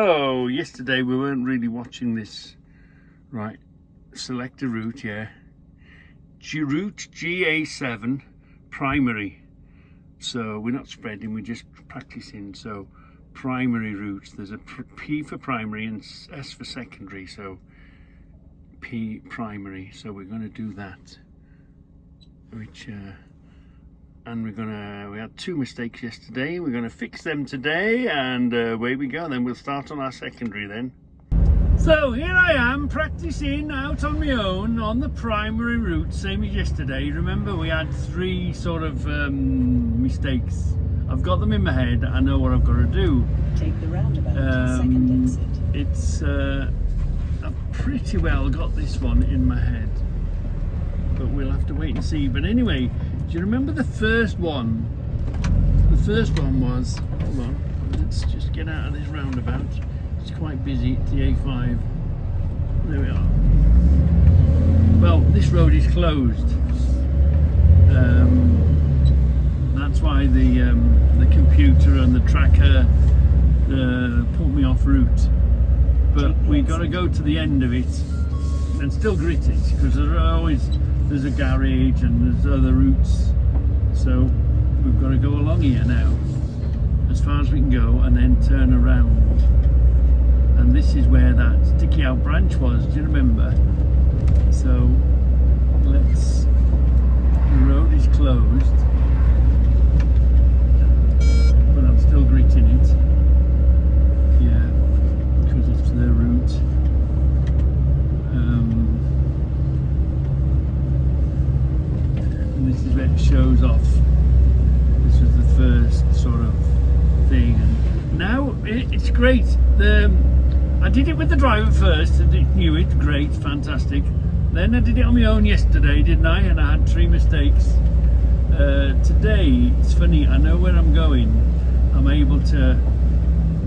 Oh, yesterday we weren't really watching this. Right, select a route, yeah. Route GA7 primary. So we're not spreading, we're just practicing. So primary routes, there's a P for primary and S for secondary. So P primary. So we're going to do that. Which, and we had 2 mistakes yesterday. We're going to fix them today, and away we go. Then we'll start on our secondary then. So here I am practicing out on my own on the primary route, same as yesterday. Remember, we had 3 sort of mistakes. I've got them in my head. I know what I've got to do. Take the roundabout, second exit. It's I've pretty well got this one in my head, but we'll have to wait and see. But anyway, do you remember the first one? The first one was, hold on, let's just get out of this roundabout. It's quite busy, it's the A5. There we are. Well, this road is closed. That's why the computer and the tracker pulled me off route. But we got to go to the end of it and still grit it, because there's a garage and there's other routes. So we've got to go along here now, as far as we can go, and then turn around. And this is where that sticky out branch was, do you remember? So the road is closed, but I'm still gritting it. Yeah, because it's their route. And this is where it shows off. This was the first sort of thing, and now it's great. I did it with the driver first, and it knew it, great, fantastic. Then I did it on my own yesterday, didn't I? And I had 3 mistakes. Today, it's funny, I know where I'm going. I'm able to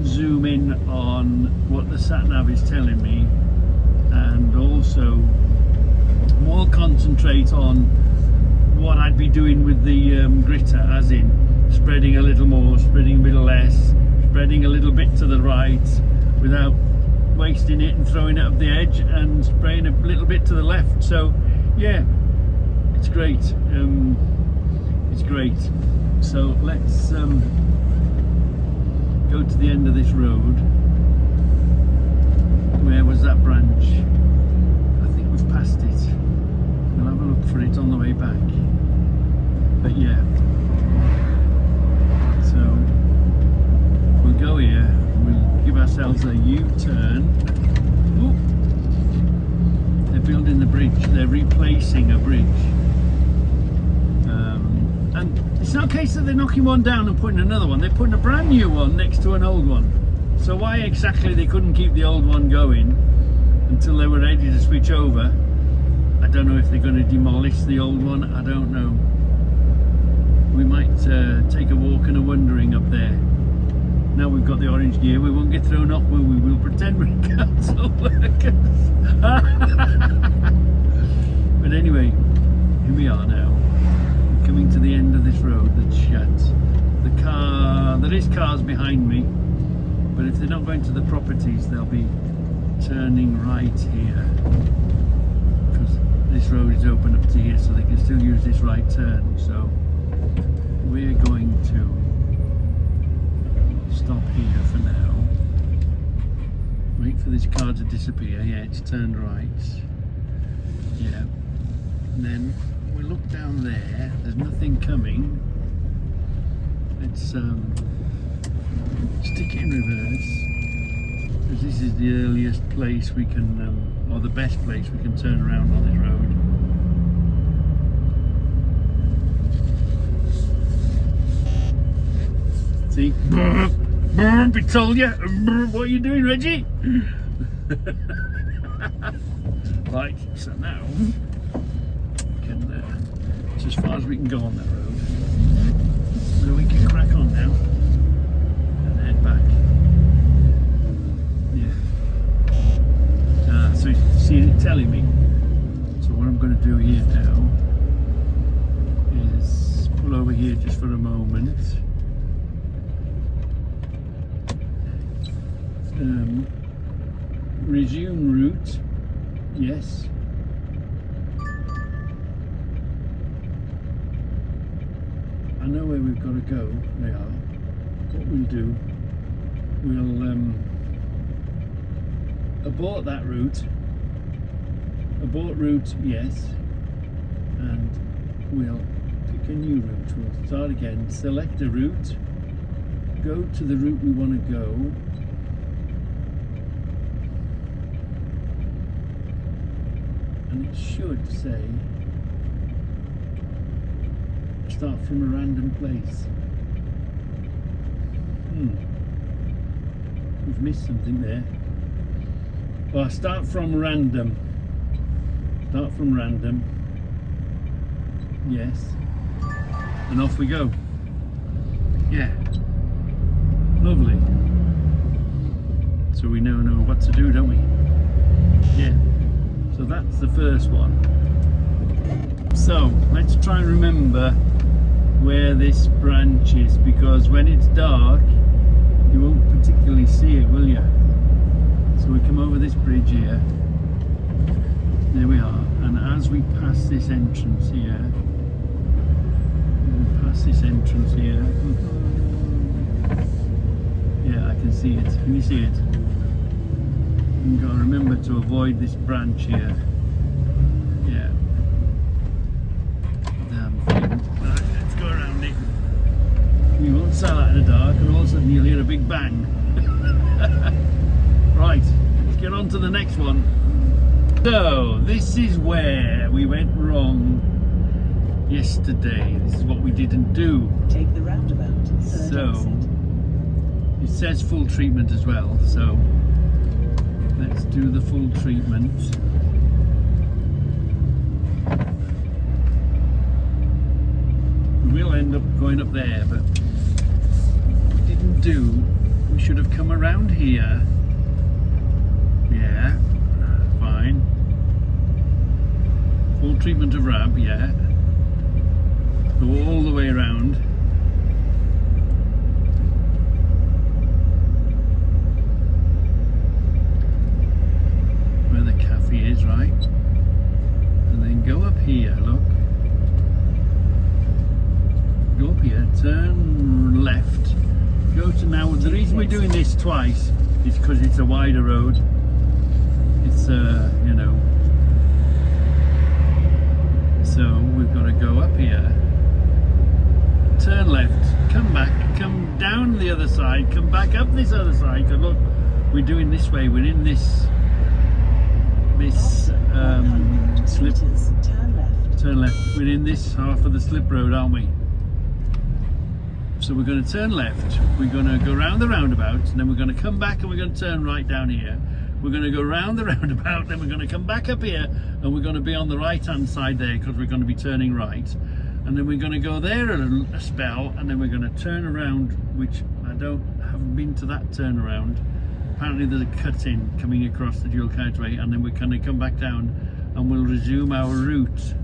zoom in on what the sat-nav is telling me, and also more concentrate on what I'd be doing with the gritter, as in spreading a little more, spreading a bit less, spreading a little bit to the right, without wasting it and throwing it up the edge, and spraying a little bit to the left. So yeah, it's great. It's great. So let's go to the end of this road. Where was that branch? I think we've passed it. We'll have a look for it on the way back. But yeah, so we'll go here. We'll give ourselves a U-turn. They're building the bridge. They're replacing a bridge. And it's not a case that they're knocking one down and putting another one. They're putting a brand new one next to an old one. So why exactly they couldn't keep the old one going until they were ready to switch over, I don't know. If they're going to demolish the old one, I don't know. We might take a walk and a wandering up there. Now we've got the orange gear, we won't get thrown off, will we? We'll pretend we're council workers. But anyway, here we are now. We're coming to the end of this road that's shut. There is cars behind me, but if they're not going to the properties, they'll be turning right here. Because this road is open up to here, so they can still use this right turn. So we're going to stop here for now. Wait for this car to disappear. Yeah, it's turned right. Yeah. And then we look down there. There's nothing coming. Let's stick it in reverse, because this is the earliest place we can, or the best place we can turn around on this road. See? I told you. What are you doing, Reggie? Right, so now it's as far as we can go on that road. So we can crack on now and head back. Yeah. So you see it telling me. So what I'm going to do here now is pull over here just for a moment. resume route. Yes. I know where we've got to go. They are. What we'll do, we'll abort that route. Abort route, yes. And we'll pick a new route. We'll start again. Select a route. Go to the route we want to go. And it should say start from a random place. We've missed something there. Well, start from random. Start from random. Yes. And off we go. Yeah. Lovely. So we now know what to do, don't we? Yeah. So that's the first one. So let's try and remember where this branch is, because when it's dark you won't particularly see it, will you? So we come over this bridge here. There we are. And as we pass this entrance here, yeah, I can see it. Can you see it? You've got to remember to avoid this branch here. Yeah. Damn thing. Right, let's go around it. You won't sell that in the dark, and all of a sudden you'll hear a big bang. Right, let's get on to the next one. So, this is where we went wrong yesterday. This is what we didn't do. Take the roundabout. Third So, exit. it says full treatment as well, so let's do the full treatment. We will end up going up there, but we didn't do. We should have come around here. Yeah, fine. Full treatment of RAB, yeah. Go all the way around. Where the cafe is, right? And then go up here, look. Go up here, turn left. Go to now, the reason we're doing this twice is because it's a wider road. It's, you know. So we've got to go up here. Turn left, come back, come down the other side, come back up this other side. Because look, we're doing this way, we're in this slip. Turn left. Turn left. We're in this half of the slip road, aren't we? So we're going to turn left, we're going to go round the roundabout, and then we're going to come back and we're going to turn right down here. We're going to go round the roundabout, then we're going to come back up here, and we're going to be on the right hand side there because we're going to be turning right. And then we're going to go there a spell, and then we're going to turn around, which I haven't been to that turnaround. Apparently there's a cut in coming across the dual carriageway, and then we're going to come back down and we'll resume our route.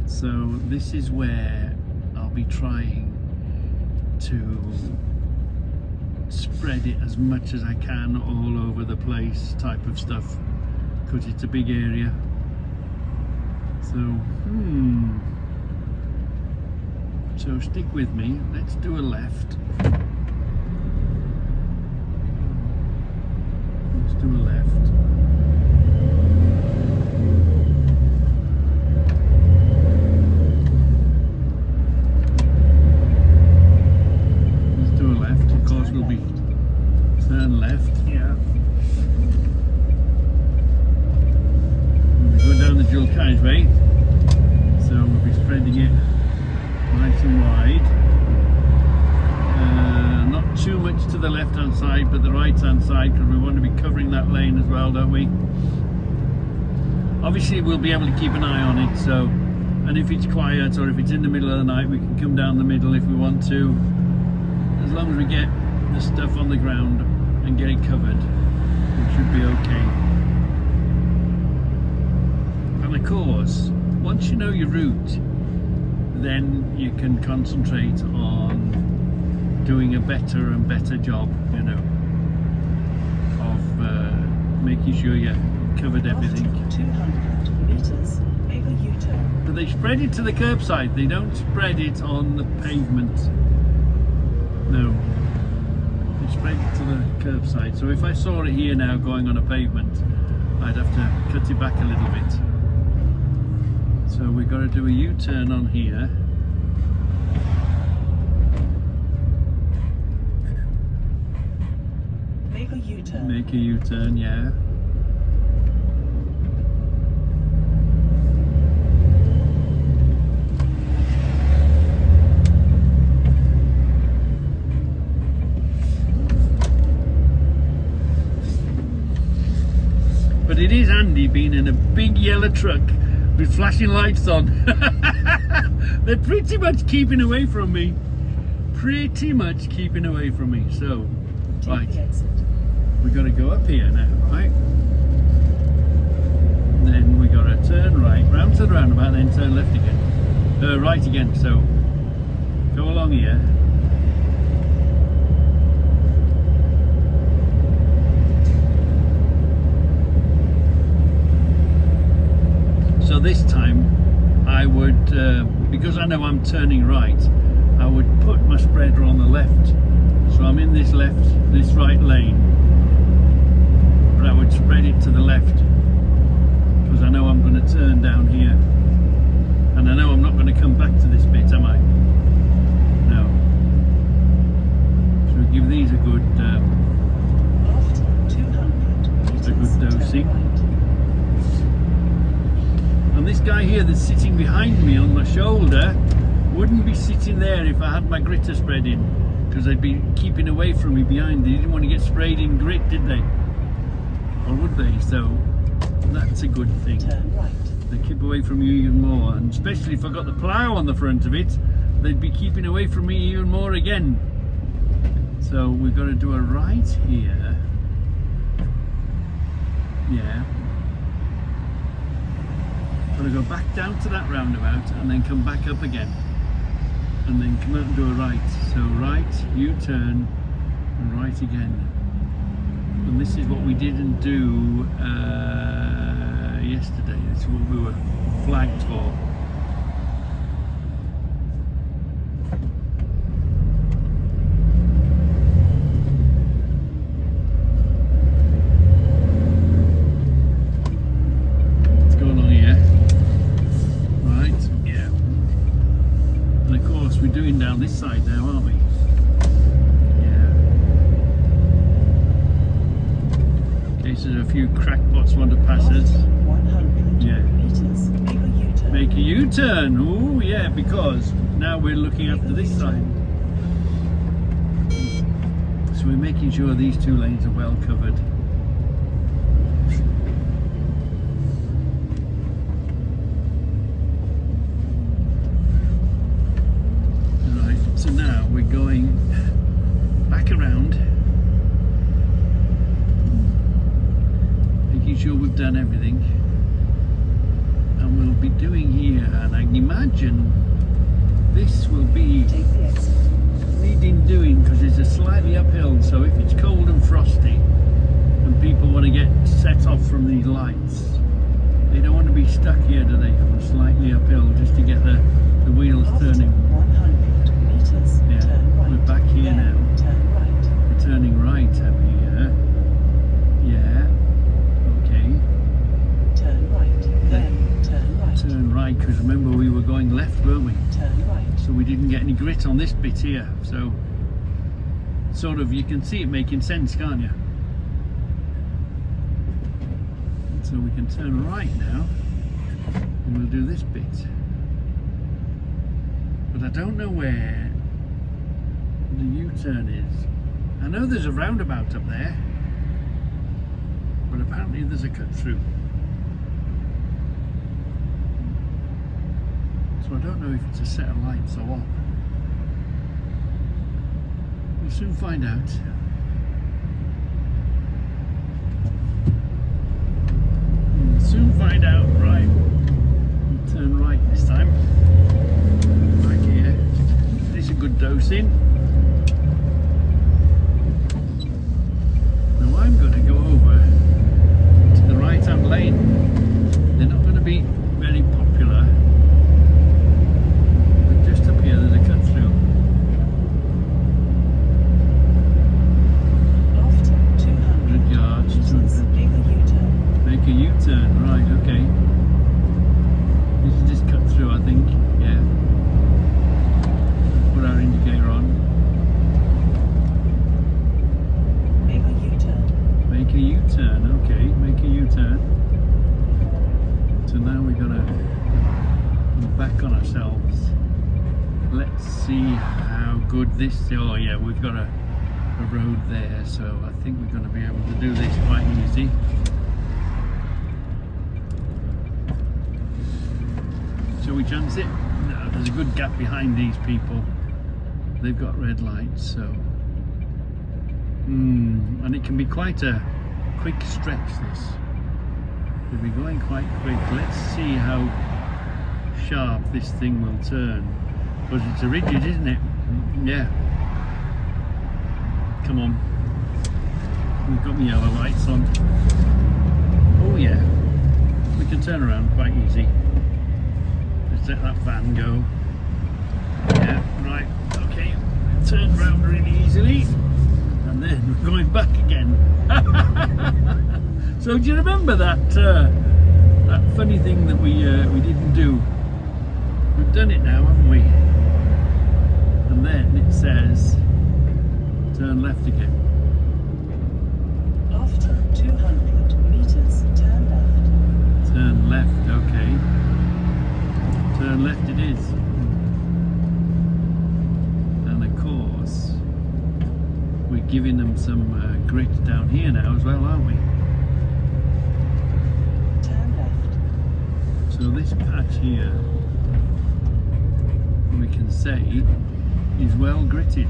So this is where I'll be trying to spread it as much as I can all over the place type of stuff, because it's a big area. So so stick with me, let's do a left. Let's do a left. Let's do a left, of course we'll be turn left, yeah. We'll go down the dual carriageway, so we'll be spreading it nice and wide. Not too much to the left hand side, but the right hand side, because we want to be covering that lane as well, don't we? Obviously we'll be able to keep an eye on it, so, and if it's quiet or if it's in the middle of the night, we can come down the middle if we want to, as long as we get the stuff on the ground and get it covered, it should be okay. And of course, once you know your route, then you can concentrate on doing a better and better job, you know, of making sure you covered everything. After 200 meters, make a U-turn. But they spread it to the curbside. They don't spread it on the pavement. No. They spread it to the curbside. So if I saw it here now going on a pavement, I'd have to cut it back a little bit. So we've got to do a U-turn on here. Make a U-turn. Make a U-turn, yeah. But it is handy being in a big yellow truck with flashing lights on. They're pretty much keeping away from me. Pretty much keeping away from me. So, right, Take the exit. we got to go up here now, right? And then we got to turn right, round to the roundabout, then turn left again. Right again. So, go along here. So this time I would, because I know I'm turning right, I would put my spreader on the left. So I'm in this right lane, but I would spread it to the left because I know I'm going to turn down here, and I know I'm not going to come back to this bit, am I? No. So we give these a good, After 200 meters, a good dosing. turn right. And this guy here that's sitting behind me on my shoulder wouldn't be sitting there if I had my gritter spread in, because they'd be keeping away from me behind. They didn't want to get sprayed in grit, did they? Or would they? So that's a good thing. Turn right. They keep away from you even more, and especially if I got the plough on the front of it, they'd be keeping away from me even more again. So we've got to do a right here. Yeah. Got to go back down to that roundabout and then come back up again, and then come out and do a right. So right, U-turn, and right again. And this is what we didn't do yesterday. This is what we were flagged for. Let's go along here. Right, yeah. And of course we're doing down this side now, aren't we? So a few crackpots want to pass us. 100 Yeah. meters, make a U-turn. Make a U-turn. Oh yeah, because now we're looking after this side. So we're making sure these two lanes are well covered. Alright, so now we're going back around. Making sure we've done everything, and we'll be doing here, and I can imagine this will be Take the exit. needing doing because it's a slightly uphill. So if it's cold and frosty and people want to get set off from these lights, they don't want to be stuck here, do they? Slightly uphill just to get the wheels After turning. 100 meters, Yeah, turn right. we're back here Then now. turn right. We're turning right up here. Yeah. Okay. Turn right. Then turn right. Turn right, because remember we were going left, weren't we? Turn right. So we didn't get any grit on this bit here. So sort of, you can see it making sense, can't you? So we can turn right now, and we'll do this bit. But I don't know where the U-turn is. I know there's a roundabout up there, but apparently there's a cut through. So I don't know if it's a set of lights or what. We'll soon find out. We'll soon find out. Right. We'll turn right this time. Back here. This is a good dosing. Now I'm going to go over a U-turn. Okay, make a U-turn. So now we're gonna back on ourselves. Let's see how good this. Oh yeah, we've got a road there, so I think we're going to be able to do this quite easy. Shall we chance it? No, there's a good gap behind these people. They've got red lights, so and it can be quite a quick stretch, this. We'll be going quite quick. Let's see how sharp this thing will turn, because it's a rigid, isn't it? Yeah. Come on. We've got the yellow lights on. Oh yeah. We can turn around quite easy. Let's let that van go. Yeah, right. Okay. Turn around really easily. And then we're going back again. So do you remember that that funny thing that we didn't do? We've done it now, haven't we? And then it says turn left again. After 200 meters, turn left. Turn left, okay. Turn left it is. And of course, we're giving them some grit down here now as well, aren't we? Turn left. So this patch here, we can say, is well gritted.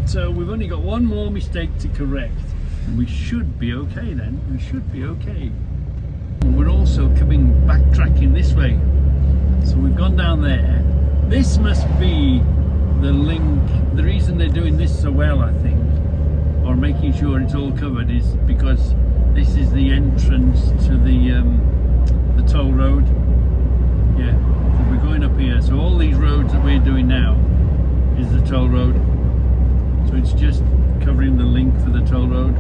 So we've only got one more mistake to correct, and we should be okay then. We should be okay. We're also backtracking this way. So we've gone down there. This must be the link. The reason they're doing this so well, I think, or making sure it's all covered, is because this is the entrance to the toll road. Yeah, so we're going up here. So all these roads that we're doing now is the toll road. So it's just covering the link for the toll road.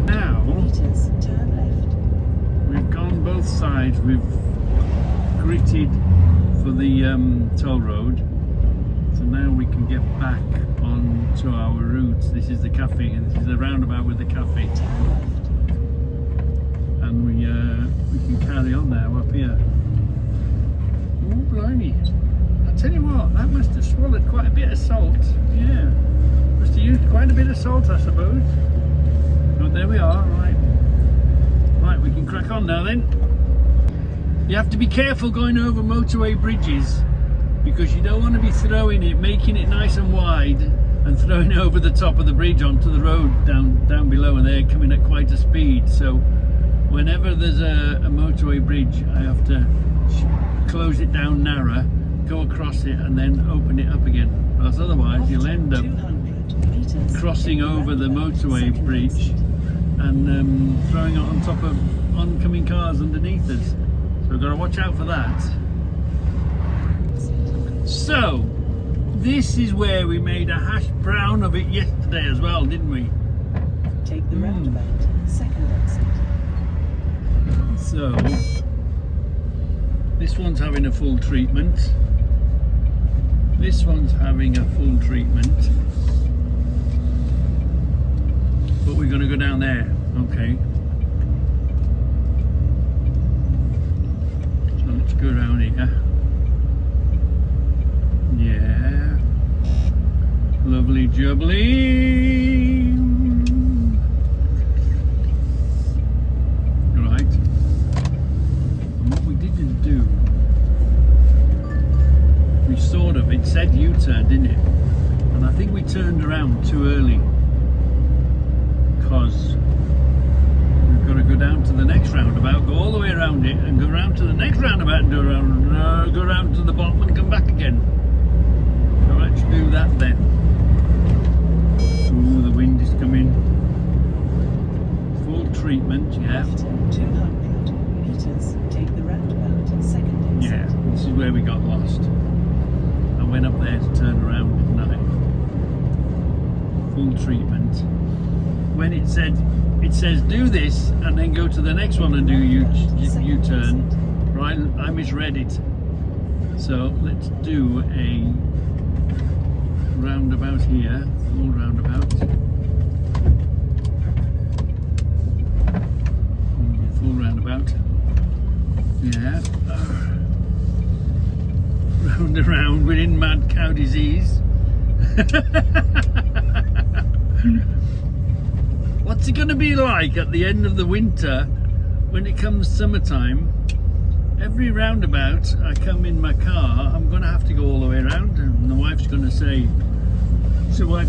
Now, Meters, turn left. we've gone both sides. We've gritted for the toll road. So now we can get back onto our route. This is the cafe, and this is the roundabout with the cafe. Turn left. And we can carry on now up here. Oh, blimey. I tell you what, that must have swallowed quite a bit of salt. Yeah. Must have used quite a bit of salt, I suppose. But there we are, right. Right, we can crack on now then. You have to be careful going over motorway bridges, because you don't want to be throwing it, making it nice and wide, and throwing it over the top of the bridge onto the road down below, and they're coming at quite a speed. So whenever there's a motorway bridge, I have to close it down narrow, go across it, and then open it up again, because otherwise you'll end up 200 meters, crossing take the over the roundabout, motorway second bridge exit. and throwing it on top of oncoming cars underneath us. So we've got to watch out for that. So this is where we made a hash brown of it yesterday as well, didn't we? Take the roundabout, second exit. So this one's having a full treatment. This one's having a full treatment. But we're going to go down there. Okay. So let's go around here. Yeah. Lovely jubbly. Right. And what we didn't do, we sort of, it said U-turn, didn't it? And I think we turned around too early, because we've got to go down to the next roundabout, go all the way around it, and go round to the next roundabout and go round to the bottom and come back again. So let's do that then. Ooh, the wind is coming. Full treatment, yeah. After 200 meters, take the roundabout, second exit. Yeah, this is where we got lost. I went up there to turn around, didn't I? Full treatment. When it says do this and then go to the next one and do U-turn. Right, I misread it. So let's do a roundabout here, full roundabout. Full roundabout. Yeah. Round and round, we're in mad cow disease. What's it going to be like at the end of the winter when it comes summertime? Every roundabout I come in my car, I'm going to have to go all the way around, and the wife's going to say, what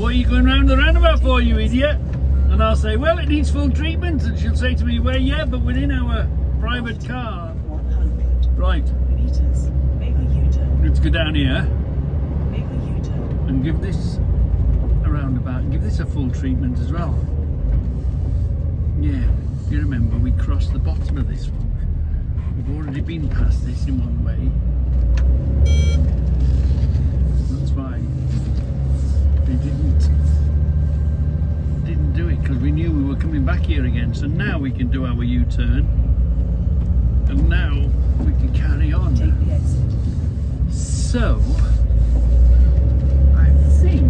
are you going round the roundabout for, you idiot? And I'll say, well, it needs full treatment. And she'll say to me, well, yeah, but within our private car. 100 Right, meters. Make a U-turn. let's go down here Make a U-turn. and give this a roundabout, and give this a full treatment as well. Yeah, you remember we crossed the bottom of this one. We've already been past this in one way. That's why they didn't do it, because we knew we were coming back here again. So now we can do our U-turn, and now we can carry on. Take the exit. So I think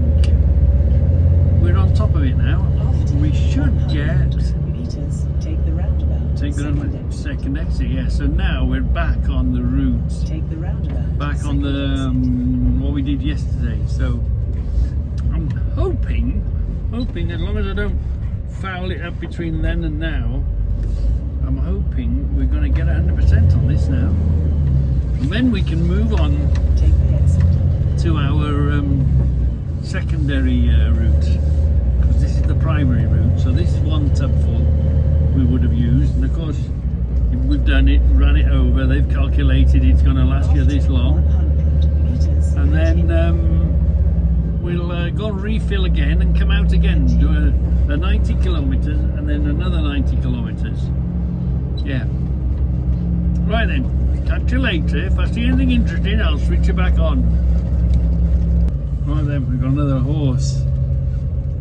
we're on top of it now. After We should 100 get meters. Take the roundabout. take the Second exit. second exit. Yeah. So now we're back on the route. Take the roundabout. Back on Second the exit. what we did yesterday. So I'm hoping as long as I don't foul it up between then and now, I'm hoping we're going to get 100% on this now, and then we can move on Take the exit. to our secondary route, because this is the primary route. So this is one tubful we would have used, and of course if we've done it, ran it over, they've calculated it's going to last you this long. 100 meters. And then we'll go and refill again and come out again, do a 90 kilometres and then another 90 kilometres. Yeah. Right then, catch you later. If I see anything interesting, I'll switch it back on. Right then, we've got another horse.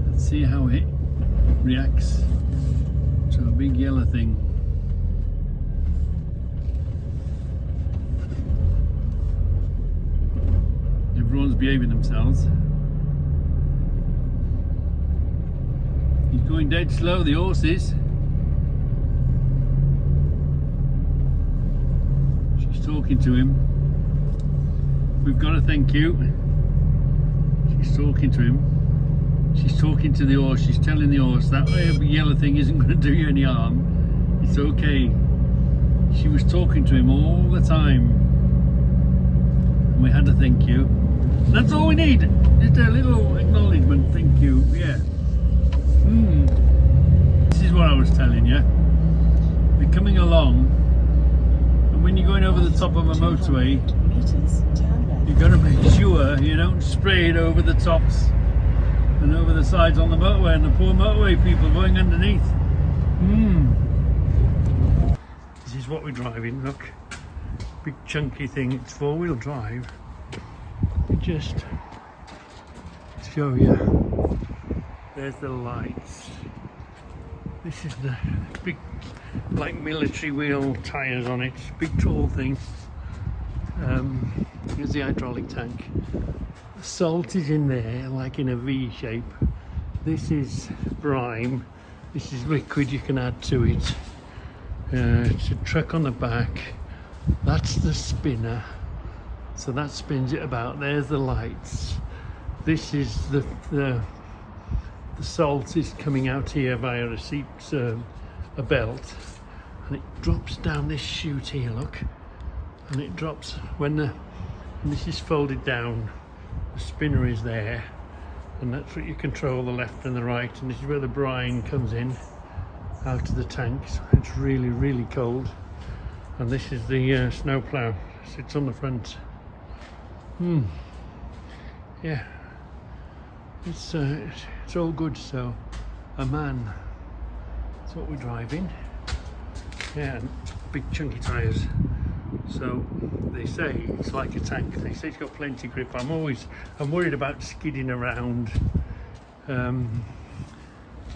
Let's see how it reacts to a big yellow thing. Everyone's behaving themselves. He's going dead slow, the horse is. She's talking to him. We've got to thank you. She's talking to him. She's talking to the horse. She's telling the horse that yellow thing isn't going to do you any harm. It's okay. She was talking to him all the time. And we had to thank you. That's all we need. Just a little acknowledgement. Thank you. Yeah. This is what I was telling you. We're coming along, and when you're going over the top of a motorway, Meters. Turn left. you've got to make sure you don't spray it over the tops and over the sides on the motorway, and the poor motorway people going underneath. This is what we're driving. Look, big chunky thing. It's four-wheel drive. Just show you. There's the lights. This is the big, like military wheel tyres on it. Big tall thing. Here's the hydraulic tank. The salt is in there, like in a V shape. This is brine. This is liquid you can add to it. It's a truck on the back. That's the spinner. So that spins it about. There's the lights. This is the salt is coming out here via a belt, and it drops down this chute here. Look, and it drops when this is folded down. The spinner is there, and that's what you control, the left and the right. And this is where the brine comes in out of the tanks. It's really, really cold. And this is the snow plough. Sits on the front. Yeah, it's all good. So a man, that's what we're driving. Yeah, and big chunky tyres. So they say it's like a tank. They say it's got plenty of grip. I'm worried about skidding around. So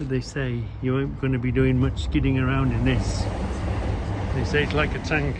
they say you ain't going to be doing much skidding around in this. They say it's like a tank.